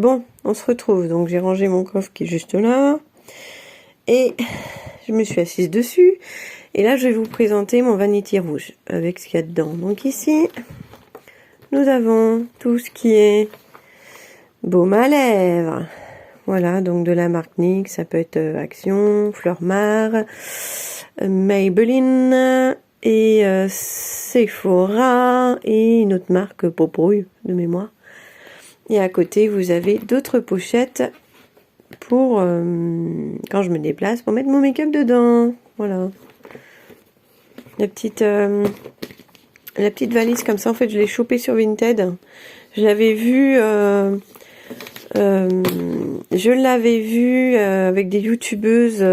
Bon, on se retrouve. Donc j'ai rangé mon coffre qui est juste là. Et je me suis assise dessus. Et là, je vais vous présenter mon vanity rouge avec ce qu'il y a dedans. Donc ici, nous avons tout ce qui est baume à lèvres. Voilà, donc de la marque NYX, ça peut être Action, Flormar, Maybelline et Sephora et une autre marque Popouille de mémoire. Et à côté, vous avez d'autres pochettes pour quand je me déplace, pour mettre mon make-up dedans. Voilà. La petite valise comme ça, en fait, je l'ai chopée sur Vinted. Je l'avais vue... je l'avais vue avec des youtubeuses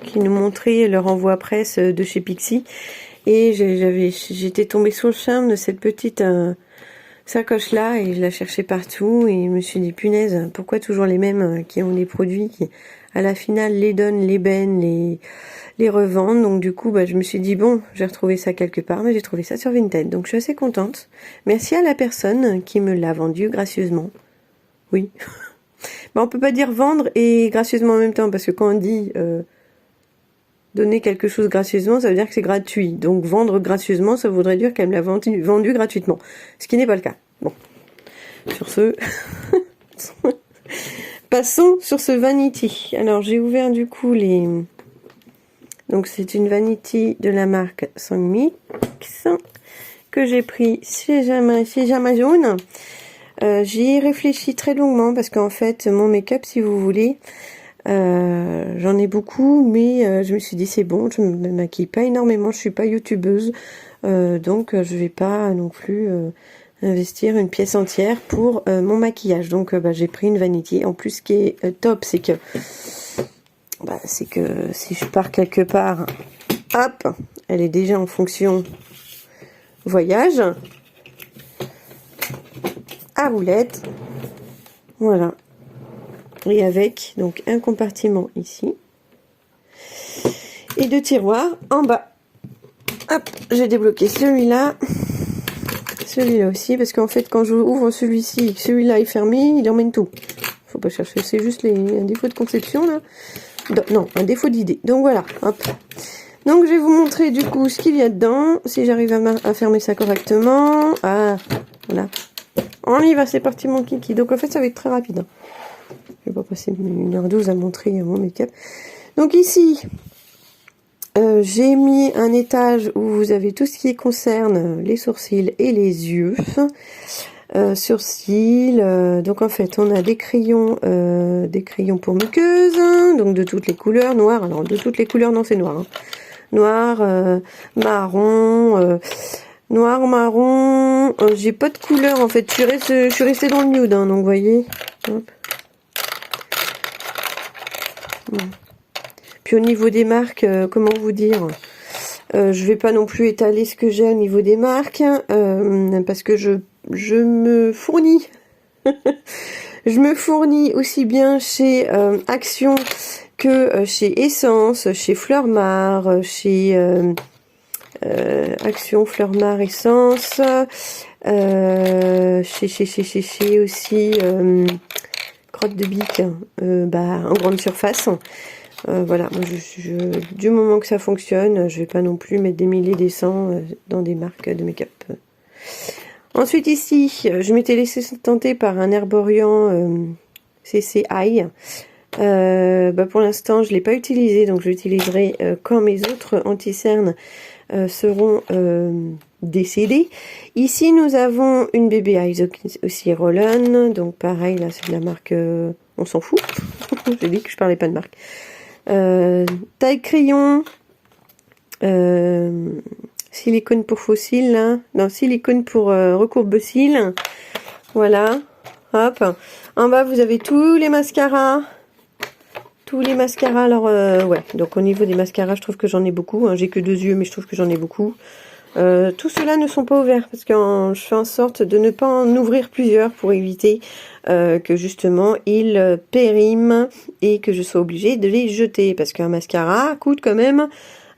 qui nous montraient leur envoi presse de chez Pixi. Et j'étais tombée sous le charme de cette petite... sacoche là et je la cherchais partout et je me suis dit punaise, pourquoi toujours les mêmes qui ont des produits qui à la finale les donnent, les bannent, les revendent. Donc du coup je me suis dit bon, j'ai retrouvé ça quelque part, mais j'ai trouvé ça sur Vinted, donc je suis assez contente. Merci à la personne qui me l'a vendu gracieusement. Oui. On peut pas dire vendre et gracieusement en même temps, parce que quand on dit donner quelque chose gracieusement, ça veut dire que c'est gratuit. Donc vendre gracieusement, ça voudrait dire qu'elle me l'a vendu gratuitement. Ce qui n'est pas le cas. Bon. Sur ce... Passons sur ce vanity. Alors j'ai ouvert du coup les... Donc c'est une vanity de la marque Sangmix que j'ai pris chez Amazon. J'y ai réfléchi très longuement parce qu'en fait mon make-up, si vous voulez... j'en ai beaucoup, mais je me suis dit c'est bon, je me maquille pas énormément, je suis pas youtubeuse, donc je vais pas non plus investir une pièce entière pour mon maquillage. Donc j'ai pris une vanity. En plus, ce qui est top, c'est que si je pars quelque part, hop, elle est déjà en fonction voyage à roulette. Voilà. Et avec donc un compartiment ici et deux tiroirs en bas. Hop, j'ai débloqué celui-là aussi, parce qu'en fait quand je ouvre celui-ci, celui-là est fermé, il emmène tout. Faut pas chercher, c'est juste un défaut de conception là. Non, un défaut d'idée. Donc voilà, hop. Donc je vais vous montrer du coup ce qu'il y a dedans, si j'arrive à fermer ça correctement. Ah, voilà. On y va, c'est parti mon kiki. Donc en fait ça va être très rapide. Je vais pas passer 1h12 à montrer mon make-up. Donc ici, j'ai mis un étage où vous avez tout ce qui concerne les sourcils et les yeux. Sourcils, donc en fait on a des crayons pour muqueuse, donc de toutes les couleurs, noir, alors de toutes les couleurs, non c'est noir. Hein. Noir, marron... noir, marron, j'ai pas de couleur en fait, je suis restée dans le nude, hein, donc vous voyez. Hop. Puis au niveau des marques, comment vous dire, je vais pas non plus étaler ce que j'ai au niveau des marques, parce que je me fournis. Je me fournis aussi bien chez Action que chez Essence, chez Flormar, chez Action, Flormar, Essence, chez aussi Crotte de Bic, en grande surface. Voilà, moi du moment que ça fonctionne, je vais pas non plus mettre des milliers, des cents dans des marques de make-up. Ensuite ici, je m'étais laissé tenter par un Herborian CC Eye. Pour l'instant, je l'ai pas utilisé, donc je l'utiliserai quand mes autres anti-cernes seront décédés. Ici, nous avons une Baby Eyes aussi Roll-On, donc pareil, là c'est de la marque, on s'en fout. J'ai dit que je parlais pas de marque. Taille crayon, silicone pour faux cils, là. Non, silicone pour recourbe cils. Voilà, hop. En bas, vous avez tous les mascaras. Alors ouais, donc au niveau des mascaras, je trouve que j'en ai beaucoup. Hein. J'ai que 2 yeux, mais je trouve que j'en ai beaucoup. Tous ceux-là ne sont pas ouverts parce que je fais en sorte de ne pas en ouvrir plusieurs pour éviter que justement ils périment et que je sois obligée de les jeter, parce qu'un mascara coûte quand même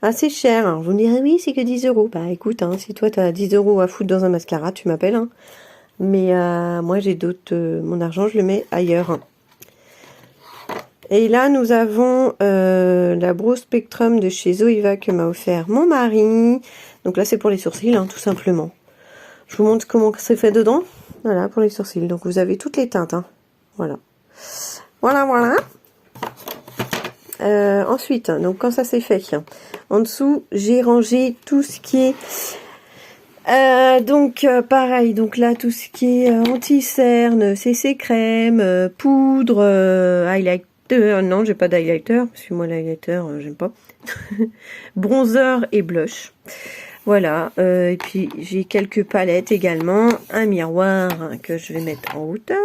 assez cher. Alors vous me direz oui, c'est que 10 euros. Bah écoute, hein, si toi tu as 10 euros à foutre dans un mascara, tu m'appelles. Hein. Mais moi, j'ai d'autres... mon argent, je le mets ailleurs. Et là, nous avons la Brow Spectrum de chez Zoeva que m'a offert mon mari. Donc là, c'est pour les sourcils, hein, tout simplement. Je vous montre comment c'est fait dedans. Voilà, pour les sourcils. Donc, vous avez toutes les teintes. Hein. Voilà. Voilà, voilà. Ensuite, donc quand ça c'est fait, en dessous, j'ai rangé tout ce qui est... pareil, donc là, tout ce qui est anti-cerne, CC crème, poudre, highlighter... non, j'ai pas d'highlighter, parce que moi, l'highlighter, j'aime pas. Bronzer et blush. Voilà, et puis j'ai quelques palettes également, un miroir que je vais mettre en hauteur.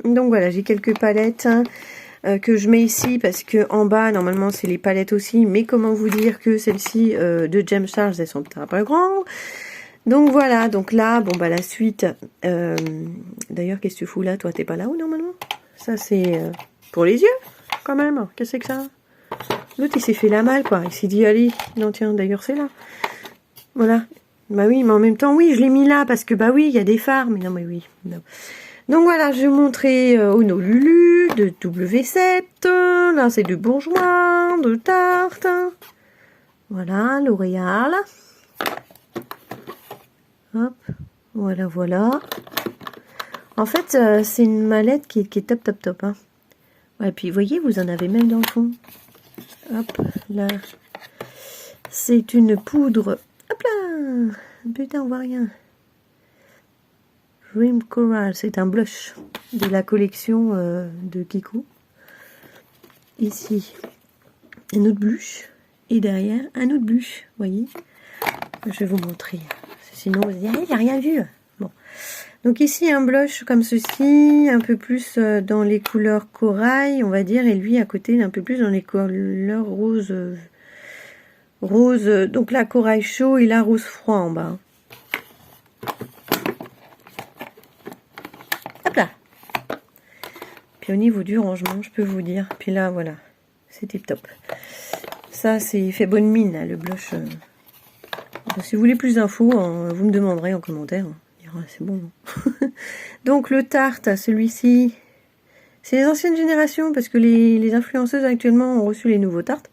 Donc voilà, j'ai quelques palettes que je mets ici parce que en bas, normalement, c'est les palettes aussi. Mais comment vous dire que celles-ci de James Charles, elles sont un peu grandes. Donc voilà, donc là, bon bah la suite. D'ailleurs, qu'est-ce que tu fous là? Toi, t'es pas là où normalement? Ça, c'est pour les yeux, quand même. Qu'est-ce que c'est que ça? L'autre, il s'est fait la malle, quoi. Il s'est dit, allez, non, tiens, d'ailleurs, c'est là. Voilà. Bah oui, mais en même temps, oui, je l'ai mis là parce que, bah oui, il y a des phares. Mais non, mais oui. Non. Donc voilà, je vais vous montrer Honolulu de W7. Là, c'est de Bourjois, de Tarte. Voilà, L'Oréal. Hop. Voilà, voilà. En fait, c'est une mallette qui est top, top, top. Hein. Ouais, puis, vous voyez, vous en avez même dans le fond. Hop, là. C'est une poudre. Hop là! Putain, on voit rien. Dream Coral, c'est un blush de la collection de Kiko. Ici, un autre blush. Et derrière, un autre blush. Vous voyez? Je vais vous montrer. Sinon, vous allez dire, il n'y a rien vu. Bon. Donc ici, un blush comme ceci, un peu plus dans les couleurs corail, on va dire. Et lui, à côté, un peu plus dans les couleurs rose. Rose, donc là, corail chaud et là, rose froid en bas. Hop là. Puis au niveau du rangement, je peux vous dire. Puis là, voilà. C'était top. Ça, c'est fait bonne mine, là, le blush. Si vous voulez plus d'infos, vous me demanderez en commentaire. C'est bon. Donc, le Tarte, celui-ci, c'est les anciennes générations, parce que les influenceuses actuellement ont reçu les nouveaux Tartes.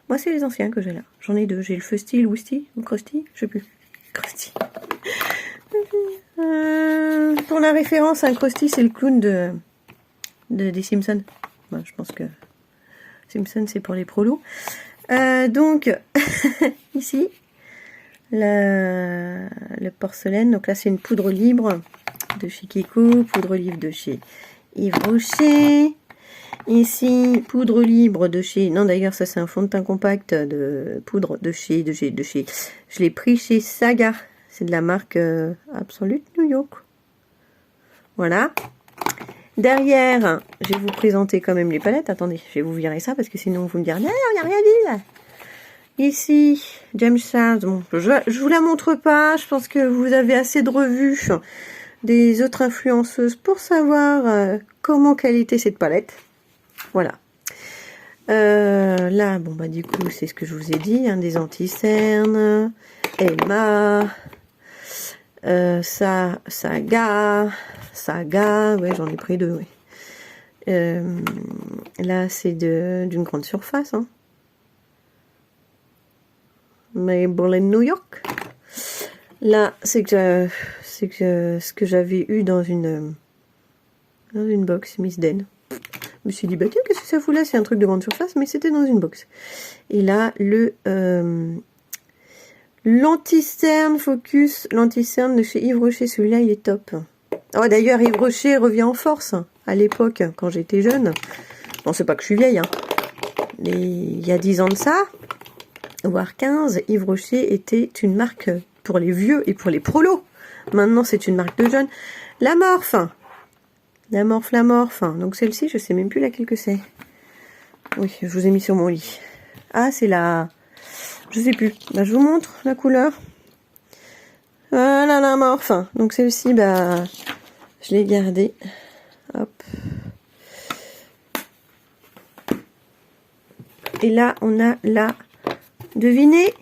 Moi, c'est les anciens que j'ai là. J'en ai deux. J'ai le Fusty, le Woosty, ou Krusty, je sais plus. Krusty. Pour la référence, un Krusty, c'est le clown des Simpsons. Bon, je pense que Simpsons, c'est pour les prolos. Donc, ici, le porcelaine. Donc là, c'est une poudre libre de chez Kiko, poudre libre de chez Yves Rocher. Ici, poudre libre de chez... Non, d'ailleurs, ça, c'est un fond de teint compact de poudre de chez... Je l'ai pris chez Saga. C'est de la marque Absolute New York. Voilà. Derrière, je vais vous présenter quand même les palettes. Attendez, je vais vous virer ça parce que sinon, vous me direz, non, il n'y a rien dit là. Ici, James Charles. Bon, je vous la montre pas. Je pense que vous avez assez de revues des autres influenceuses pour savoir comment quelle était cette palette. Voilà. Là, bon, bah, du coup, c'est ce que je vous ai dit, hein, des anti-cernes, Emma, Saga, ouais, j'en ai pris deux, ouais. Là, c'est d'une grande surface, hein. Maybelline New York. Là, c'est ce que j'avais eu dans une box, Miss Den. Je me suis dit, bah tiens, qu'est-ce que ça fout là? C'est un truc de grande surface, mais c'était dans une box. Et là, l'anti-cerne Focus, l'anti-cerne de chez Yves Rocher, celui-là, il est top. Oh, d'ailleurs, Yves Rocher revient en force, à l'époque, quand j'étais jeune. Bon, c'est pas que je suis vieille, hein. Mais il y a 10 ans de ça, voire 15, Yves Rocher était une marque pour les vieux et pour les prolos. Maintenant, c'est une marque de jeunes. La Morphe. La Morphe. Donc celle-ci, je sais même plus laquelle que c'est. Oui, je vous ai mis sur mon lit. Ah, c'est la... Je sais plus. Bah, je vous montre la couleur. Voilà, la Morphe. Donc celle-ci, bah, je l'ai gardée. Hop. Et là, on a la... Devinez.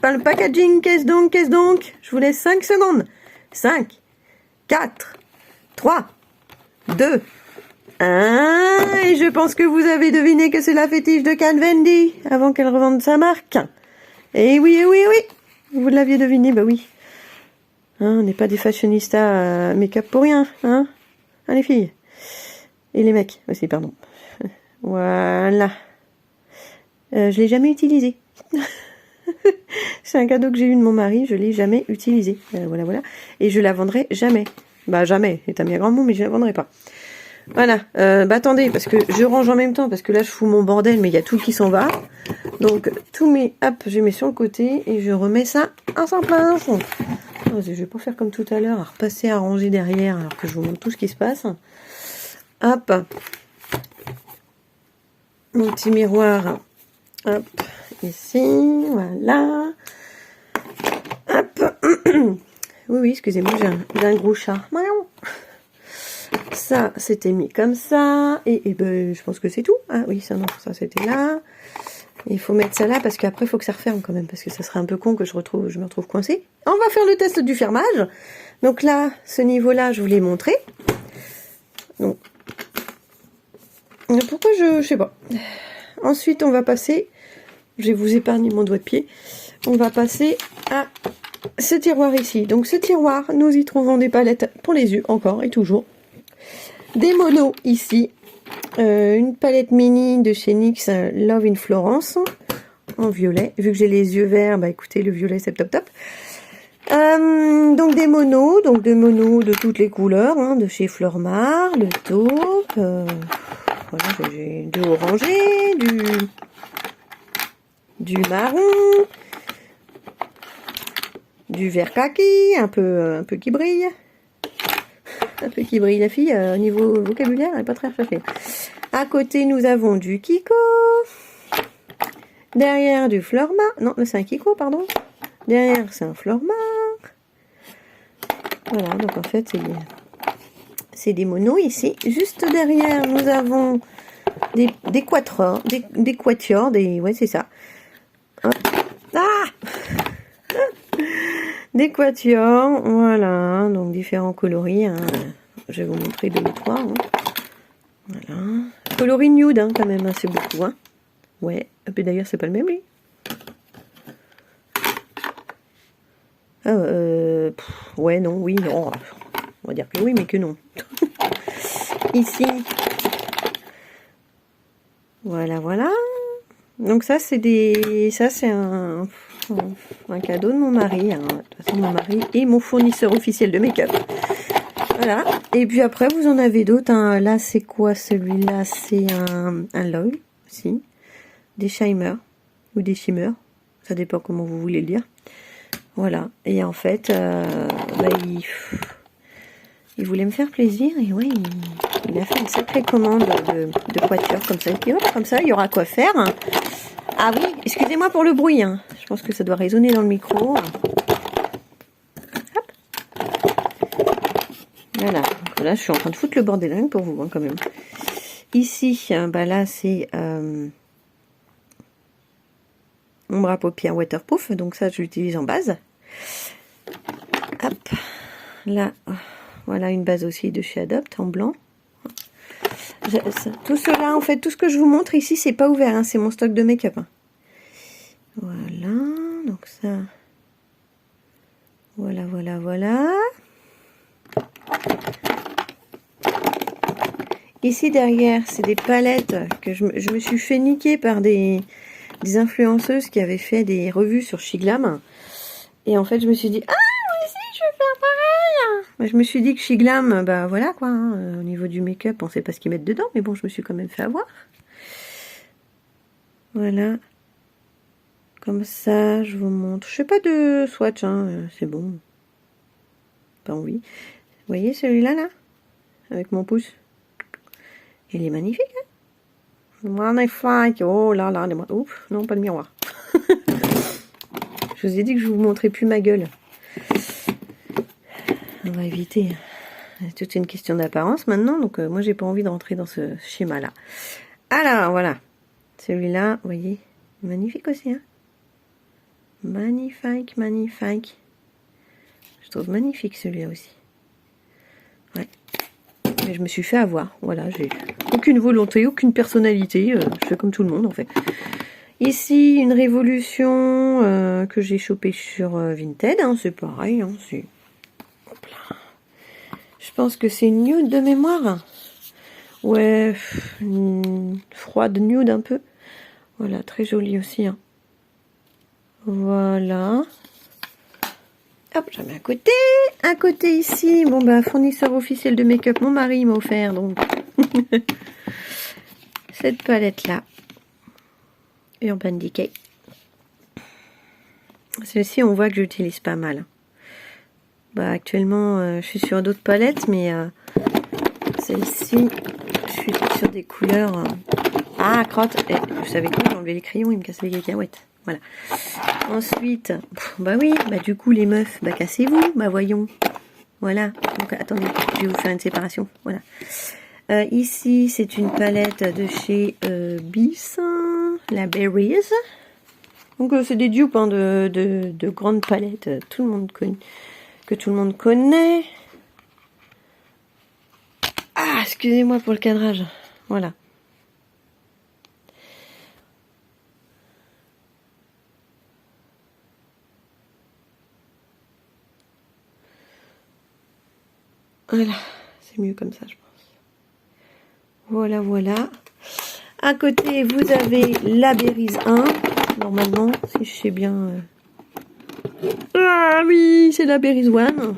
Par le packaging, qu'est-ce donc? Je vous laisse 5 secondes. 5, 4, 3, 2, 1. Et je pense que vous avez deviné que c'est la fétiche de Can Wendy avant qu'elle revende sa marque. Et oui, oui, oui. Vous l'aviez deviné, bah oui. Hein, on n'est pas des fashionistas make-up pour rien, hein, les filles. Et les mecs aussi, pardon. Voilà. Je l'ai jamais utilisé. C'est un cadeau que j'ai eu de mon mari, je l'ai jamais utilisé. Voilà, voilà. Et je la vendrai jamais. Bah jamais, c'est un bien grand mot, mais je la vendrai pas. Voilà. Bah attendez, parce que je range en même temps, parce que là je fous mon bordel, mais il y a tout qui s'en va. Donc tout mes, hop, je mets sur le côté et je remets ça à sa place. Je vais pas faire comme tout à l'heure, à repasser à ranger derrière, alors que je vous montre tout ce qui se passe. Hop. Mon petit miroir. Hop. Ici, voilà. Hop. Oui, oui, excusez-moi, j'ai un gros chat. Ça, c'était mis comme ça. Et ben, je pense que c'est tout. Ah oui, ça, non, ça, c'était là. Il faut mettre ça là, parce qu'après, il faut que ça referme quand même, parce que ça serait un peu con que je me retrouve coincée. On va faire le test du fermage. Donc là, ce niveau-là, je vous l'ai montré. Donc, pourquoi je sais pas. Ensuite, on va passer... Je vais vous épargner mon doigt de pied. On va passer à ce tiroir ici. Donc ce tiroir, nous y trouvons des palettes pour les yeux, encore et toujours. Des monos ici. Une palette mini de chez NYX Love in Florence. En violet. Vu que j'ai les yeux verts, bah écoutez, le violet c'est top top. Donc des monos. Donc des monos de toutes les couleurs. Hein, de chez Flormar, le taupe. Voilà, j'ai du orangé, du marron, du vert kaki, un peu qui brille. Un peu qui brille, la fille, au niveau vocabulaire, elle n'est pas très recherchée. À côté, nous avons du Kiko. Derrière, du Flormar. Non, c'est un Kiko, pardon. Derrière, c'est un Flormar. Voilà, donc en fait, c'est des monos ici. Juste derrière, nous avons des quatuors, des quatuors, ouais, c'est ça. Hop. Ah des quatuors, voilà, donc différents coloris. Hein. Je vais vous montrer 2 ou 3. Hein. Voilà. Coloris nude, hein, quand même, hein, c'est beaucoup. Hein. Ouais, et puis d'ailleurs, c'est pas le même, lui. Ah, ouais, non, oui, non. On va dire que oui, mais que non. Ici. Voilà, voilà. Donc ça, c'est un cadeau de mon mari. Hein. De toute façon, mon mari est mon fournisseur officiel de make-up. Voilà. Et puis après, vous en avez d'autres. Hein. Là, c'est quoi celui-là? C'est un Log aussi. Des Shimmer. Ou des Shimmer. Ça dépend comment vous voulez le dire. Voilà. Et en fait, bah, il voulait me faire plaisir. Et ouais, il a fait une sacrée commande de quatuor comme ça. Et puis hop, comme ça, il y aura quoi faire. Ah oui, excusez-moi pour le bruit. Hein. Je pense que ça doit résonner dans le micro. Hop. Voilà. Donc là, je suis en train de foutre le bordel pour vous, hein, quand même. Ici, bah là, c'est ombre à paupières waterproof. Donc ça, je l'utilise en base. Hop. Là, voilà une base aussi de chez Adopt en blanc. Tout cela, en fait, tout ce que je vous montre ici, c'est pas ouvert, hein, c'est mon stock de make-up. Hein. Voilà, donc ça. Voilà, voilà, voilà. Ici derrière, c'est des palettes que je me suis fait niquer par des influenceuses qui avaient fait des revues sur Shiglam. Et en fait, je me suis dit, ah, moi aussi, je vais faire pareil. Bah, je me suis dit que Shiglam, bah voilà quoi, hein, au niveau du make-up, on sait pas ce qu'ils mettent dedans, mais bon, je me suis quand même fait avoir. Voilà. Comme ça, je vous montre. Je fais pas de swatch, hein, c'est bon. Pas envie. Vous voyez celui-là, là? Avec mon pouce. Il est magnifique, hein? Magnifique. Oh là là, ouf, non, pas le miroir. Je vous ai dit que je vous montrais plus ma gueule. On va éviter. C'est toute une question d'apparence maintenant, donc moi j'ai pas envie de rentrer dans ce schéma-là. Alors voilà, celui-là, vous voyez, magnifique aussi, hein. Magnifique, magnifique. Je trouve magnifique celui-là aussi. Ouais. Mais je me suis fait avoir. Voilà, j'ai aucune volonté, aucune personnalité. Je fais comme tout le monde en fait. Ici, une révolution que j'ai chopée sur Vinted. Hein, c'est pareil. Hein, c'est... Je pense que c'est une nude de mémoire. Ouais, une froide nude un peu. Voilà, très jolie aussi. Hein. Voilà. Hop, j'en mets à côté. À côté ici, bon bah fournisseur officiel de make-up, mon mari m'a offert donc cette palette là. Urban Decay. Celle-ci, on voit que j'utilise pas mal. Bah actuellement, je suis sur d'autres palettes, mais celle-ci, je suis sur des couleurs. Ah, crotte. Eh, vous savez quoi, j'ai enlevé les crayons, il me casse les cacahuètes. Voilà. Ensuite, bah oui, bah du coup les meufs, bah cassez-vous, bah voyons. Voilà. Donc attendez, je vais vous faire une séparation. Voilà. Ici, c'est une palette de chez Bis, la Berries. Donc c'est des dupes hein, de grandes palettes, tout le monde connaît, que tout le monde connaît. Ah, excusez-moi pour le cadrage. Voilà. Voilà, c'est mieux comme ça, je pense. Voilà, voilà. À côté, vous avez la Berries 1. Normalement, si je sais bien. Ah oui, c'est la Berries 1.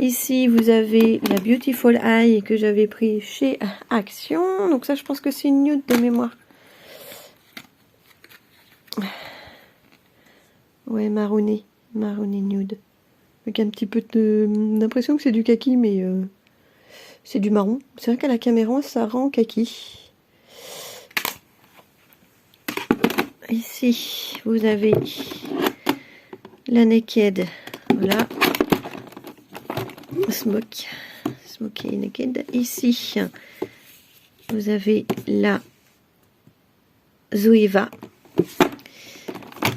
Ici, vous avez la Beautiful Eye que j'avais pris chez Action. Donc ça, je pense que c'est une nude de mémoire. Ouais, marronné. Marronné nude. Avec un petit peu d'impression que c'est du kaki, mais c'est du marron. C'est vrai qu'à la caméra, ça rend kaki. Ici, vous avez la Naked. Voilà. Smoky Naked. Ici, vous avez la Zoeva.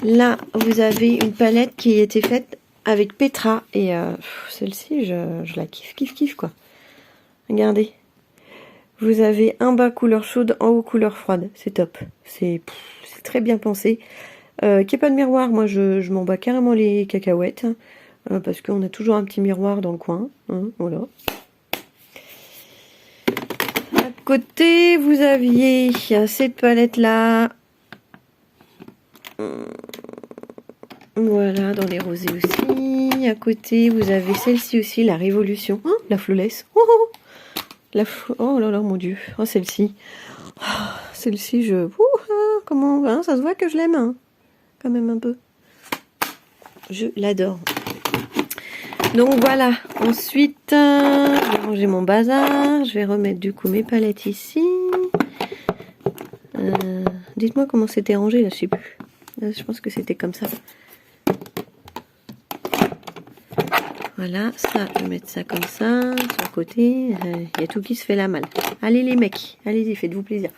Là, vous avez une palette qui a été faite avec Petra. Et celle-ci, je la kiffe quoi. Regardez. Vous avez un bas couleur chaude, en haut couleur froide. C'est top. C'est très bien pensé. Qu'il n'y ait pas de miroir, moi je m'en bats carrément les cacahuètes. Parce qu'on a toujours un petit miroir dans le coin. Hein, voilà. À côté, vous aviez cette palette-là. Voilà, dans les rosés aussi. À côté, vous avez celle-ci aussi, la Révolution. Oh, la Flawless. Oh là là, mon Dieu. Oh, celle-ci. Oh, celle-ci, comment hein, ça se voit que je l'aime, hein, quand même un peu. Je l'adore. Donc voilà. Ensuite, je vais ranger mon bazar. Je vais remettre du coup mes palettes ici. Dites-moi comment c'était rangé là, je sais plus. Là, je pense que c'était comme ça. Voilà, ça, je vais mettre ça comme ça, sur le côté. Il y a tout qui se fait là mal. Allez les mecs, allez-y, faites-vous plaisir.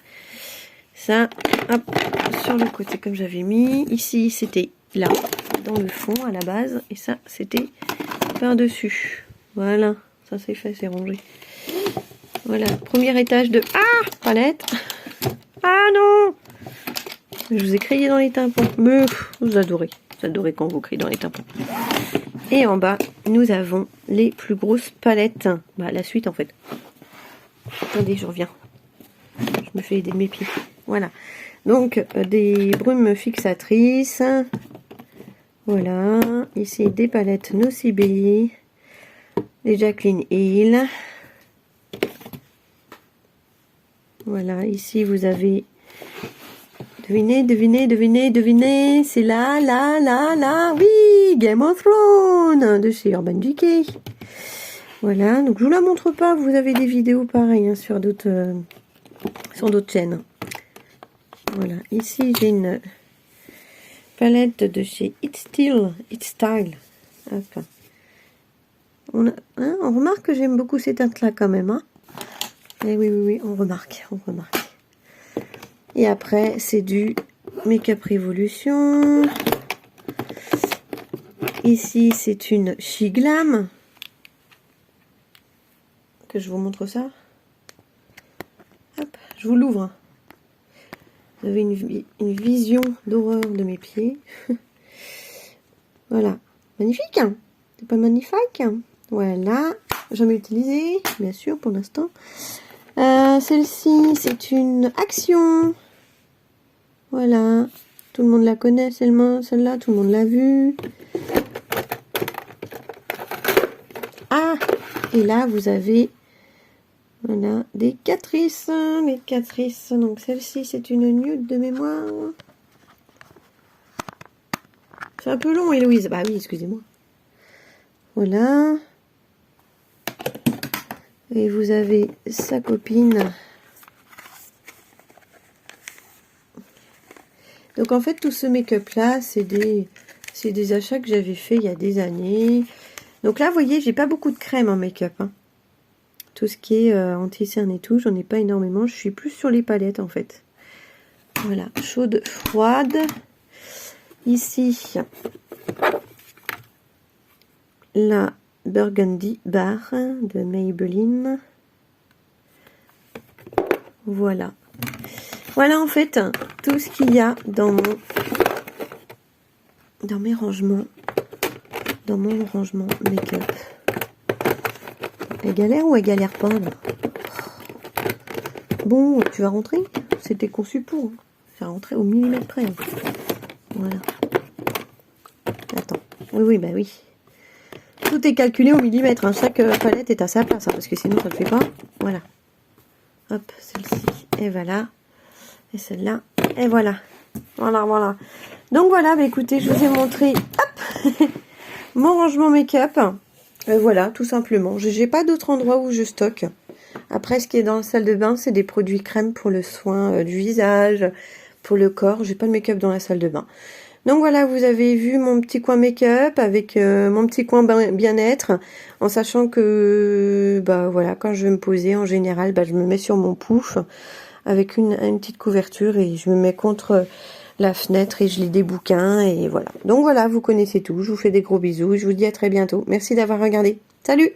Ça, hop, sur le côté comme j'avais mis. Ici, c'était là, dans le fond à la base. Et ça, c'était par-dessus. Voilà, ça c'est fait, c'est rangé. Voilà, premier étage de... Ah, palette. Ah non, je vous ai crié dans les tympans. Mais vous adorez. Vous adorez quand vous criez dans les tympans. Et en bas, nous avons les plus grosses palettes. Bah, la suite, en fait. Attendez, je reviens. Je me fais aider de mes pieds. Voilà. Donc, des brumes fixatrices. Voilà. Ici, des palettes Nocibé. Des Jacqueline Hill. Voilà. Ici, vous avez... Devinez, c'est là, oui, Game of Thrones, de chez Urban Decay. Voilà, donc je vous la montre pas, vous avez des vidéos pareilles hein, sur d'autres chaînes. Voilà, ici j'ai une palette de chez It's Style. Hop. On remarque que j'aime beaucoup ces teintes-là quand même. Hein. Et oui, on remarque. Et après, c'est du Make-up Revolution. Ici, c'est une Shiglam. Que je vous montre ça. Hop, je vous l'ouvre. Vous avez une vision d'horreur de mes pieds. Voilà. Magnifique, hein? C'est pas magnifique? Voilà. Jamais utilisé, bien sûr, pour l'instant. Celle-ci, c'est une Action. Voilà. Tout le monde la connaît, celle-là. Tout le monde l'a vue. Ah! Et là, vous avez... Voilà, des Catrice. Les Catrice. Donc, celle-ci, c'est une nude de mémoire. C'est un peu long, Héloïse. Bah oui, excusez-moi. Voilà. Et vous avez sa copine. Donc en fait, tout ce make-up là, c'est des achats que j'avais fait il y a des années. Donc là, vous voyez, j'ai pas beaucoup de crème en make-up. Hein. Tout ce qui est anti-cerne et tout, j'en ai pas énormément. Je suis plus sur les palettes en fait. Voilà, chaude, froide. Ici, la Burgundy Bar de Maybelline. Voilà. Voilà en fait tout ce qu'il y a dans mes rangements. Dans mon rangement make-up. Elle galère ou elle galère pas là? Bon, tu vas rentrer? C'était conçu pour. Ça rentrer au millimètre près. Voilà. Attends. Oui, bah oui. Tout est calculé au millimètre. Hein. Chaque palette est à sa place. Hein, parce que sinon, ça ne le fait pas. Voilà. Hop, celle-ci. Et voilà. Et celle-là. Et voilà. Voilà. Donc voilà, bah écoutez, je vous ai montré hop, mon rangement make-up. Voilà, tout simplement. Je n'ai pas d'autre endroit où je stocke. Après, ce qui est dans la salle de bain, c'est des produits crème pour le soin du visage, pour le corps. J'ai pas de make-up dans la salle de bain. Donc voilà, vous avez vu mon petit coin make-up avec mon petit coin bien-être, en sachant que, bah voilà, quand je vais me poser, en général, bah, je me mets sur mon pouf avec une petite couverture et je me mets contre la fenêtre et je lis des bouquins et voilà. Donc voilà, vous connaissez tout. Je vous fais des gros bisous et je vous dis à très bientôt. Merci d'avoir regardé. Salut!